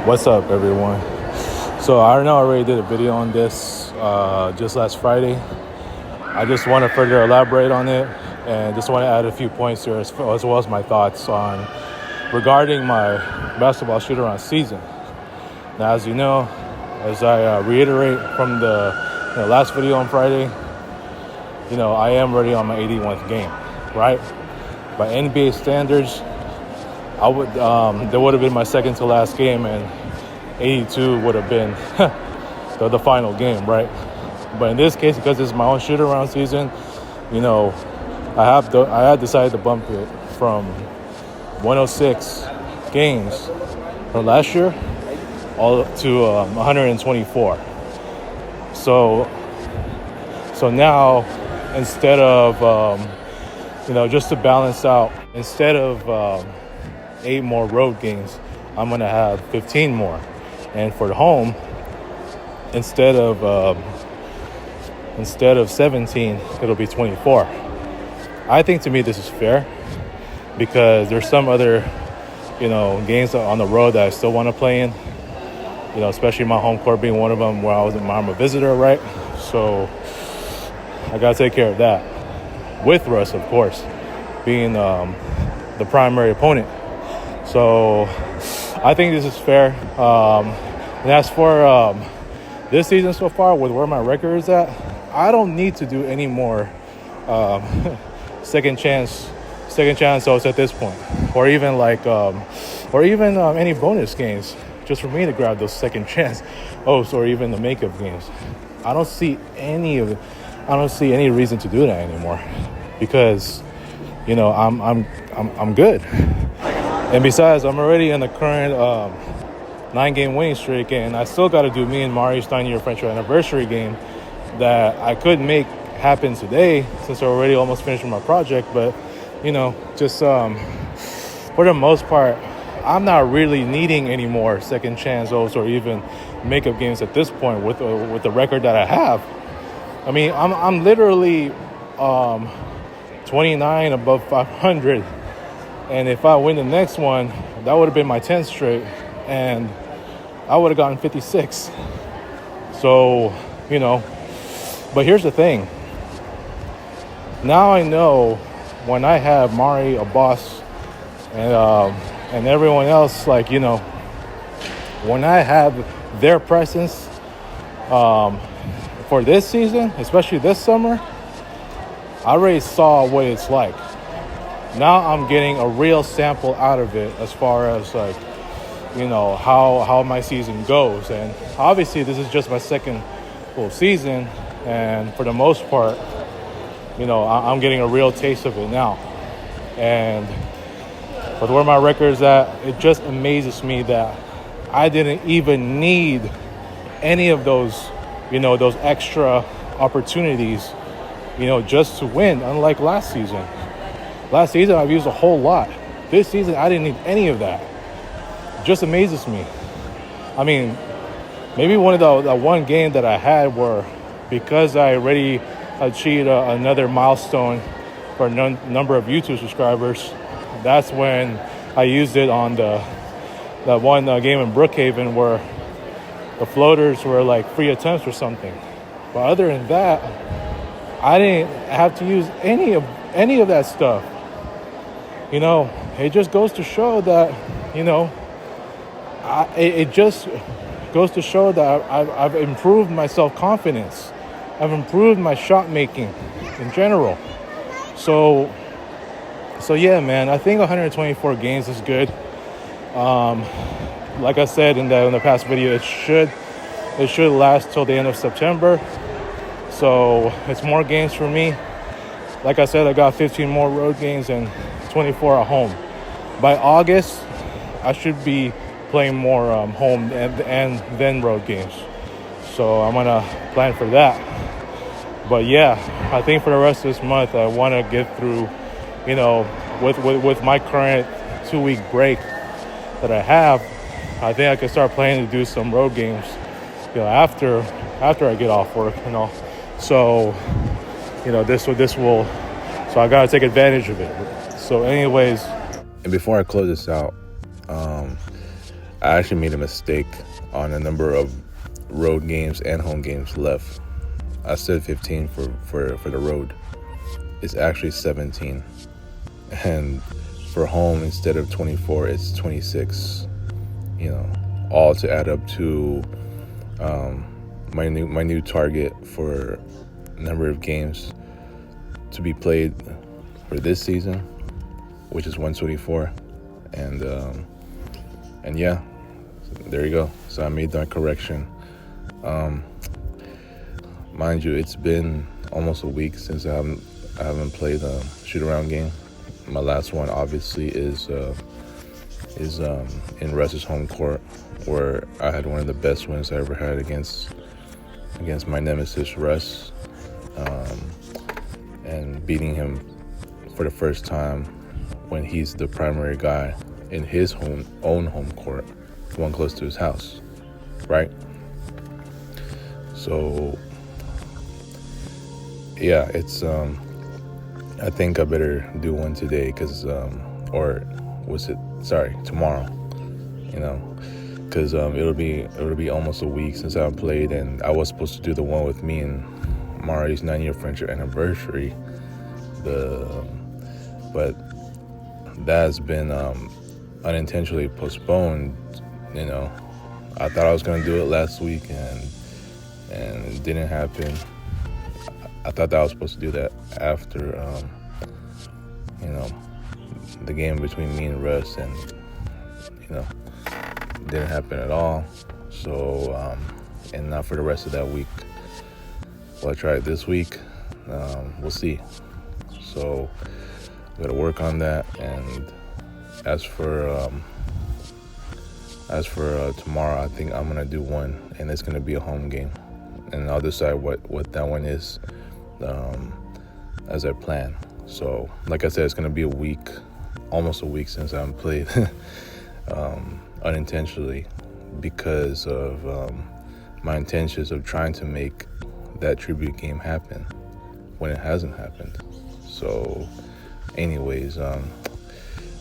What's up, everyone? So I know I already did a video on this just last Friday. I just want to further elaborate on it and just want to add a few points here as well as my thoughts on regarding my basketball shoot-around season. Now, as you know, as I reiterate from the last video on Friday, I am already on my 81th game, right? By NBA standards, I would there would have been my second to last game, and 82 would have been the final game, right? But in this case, because it's my own shoot-around season, I had decided to bump it from 106 games from last year all to 124. So now, instead of just to balance out, instead of 8 more road games, I'm gonna have 15 more, and for the home, instead of 17, it'll be 24. I think, to me, this is fair because there's some other games on the road that I still want to play in, especially my home court being one of them, where I'm a visitor, right? So I gotta take care of that, with Russ, of course, being the primary opponent. So I think this is fair. And as for this season so far, with where my record is at, I don't need to do any more second chance outs at this point, or even any bonus games, just for me to grab those second chance oats, or even the makeup games. I don't see any reason to do that anymore, because I'm good. And besides, I'm already in the current 9-game winning streak, and I still got to do me and Mari's 9-year friendship anniversary game that I could make happen today, since I already almost finished my project. But just for the most part, I'm not really needing any more second chance oats or even makeup games at this point with the record that I have. I mean, I'm literally 29 above 500. And if I win the next one, that would have been my 10th straight, and I would have gotten 56. So, but here's the thing. Now I know when I have Mari, a boss, and everyone else, when I have their presence for this season, especially this summer, I already saw what it's like. Now I'm getting a real sample out of it, as far as how my season goes. And obviously this is just my second full season, and for the most part, I'm getting a real taste of it now. And with where my record's at, it just amazes me that I didn't even need any of those those extra opportunities just to win, unlike last season. Last season, I've used a whole lot. This season, I didn't need any of that. It just amazes me. I mean, maybe one of the one game that I had were, because I already achieved another milestone for a number of YouTube subscribers, that's when I used it on that one game in Brookhaven where the floaters were like free attempts or something. But other than that, I didn't have to use any of that stuff. It just goes to show that, it just goes to show that I've improved my self-confidence. I've improved my shot making in general. So yeah, man, I think 124 games is good. Like I said in the past video, it should last till the end of September. So it's more games for me. Like I said, I got 15 more road games and 24 at home. By August, I should be playing more home and then road games. So I'm gonna plan for that. But yeah, I think for the rest of this month, I want to get through, with my current 2-week break that I have. I think I can start planning to do some road games, after I get off work, So, this will. So I gotta take advantage of it. So anyways, And before I close this out, I actually made a mistake on a number of road games and home games left. I said 15 for the road. It's actually 17. And for home, instead of 24, it's 26. All to add up to my new target for number of games to be played for this season, which is 124. And yeah, there you go. So I made that correction. Mind you, it's been almost a week since I haven't played a shoot-around game. My last one, obviously, is in Russ's home court, where I had one of the best wins I ever had against my nemesis Russ, and beating him for the first time when he's the primary guy in his own home court, one close to his house, right? So yeah, it's I think I better do one today, because tomorrow, because it'll be almost a week since I played, and I was supposed to do the one with me and Mari's 9-year friendship anniversary, but that's been unintentionally postponed. I thought I was gonna do it last week, and it didn't happen. I thought that I was supposed to do that after the game between me and Russ, and didn't happen at all. So and not for the rest of that week. Well, I tried this week. We'll see. So I'm gonna work on that. And as for tomorrow, I think I'm gonna do one, and it's gonna be a home game, and I'll decide what that one is as I plan. So like I said, it's gonna be almost a week since I haven't played unintentionally, because of my intentions of trying to make that tribute game happen when it hasn't happened. So anyways, I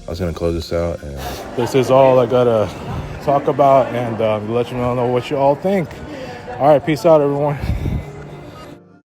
was gonna close this out, and this is all I gotta talk about, and let you all know what you all think. All right, peace out, everyone.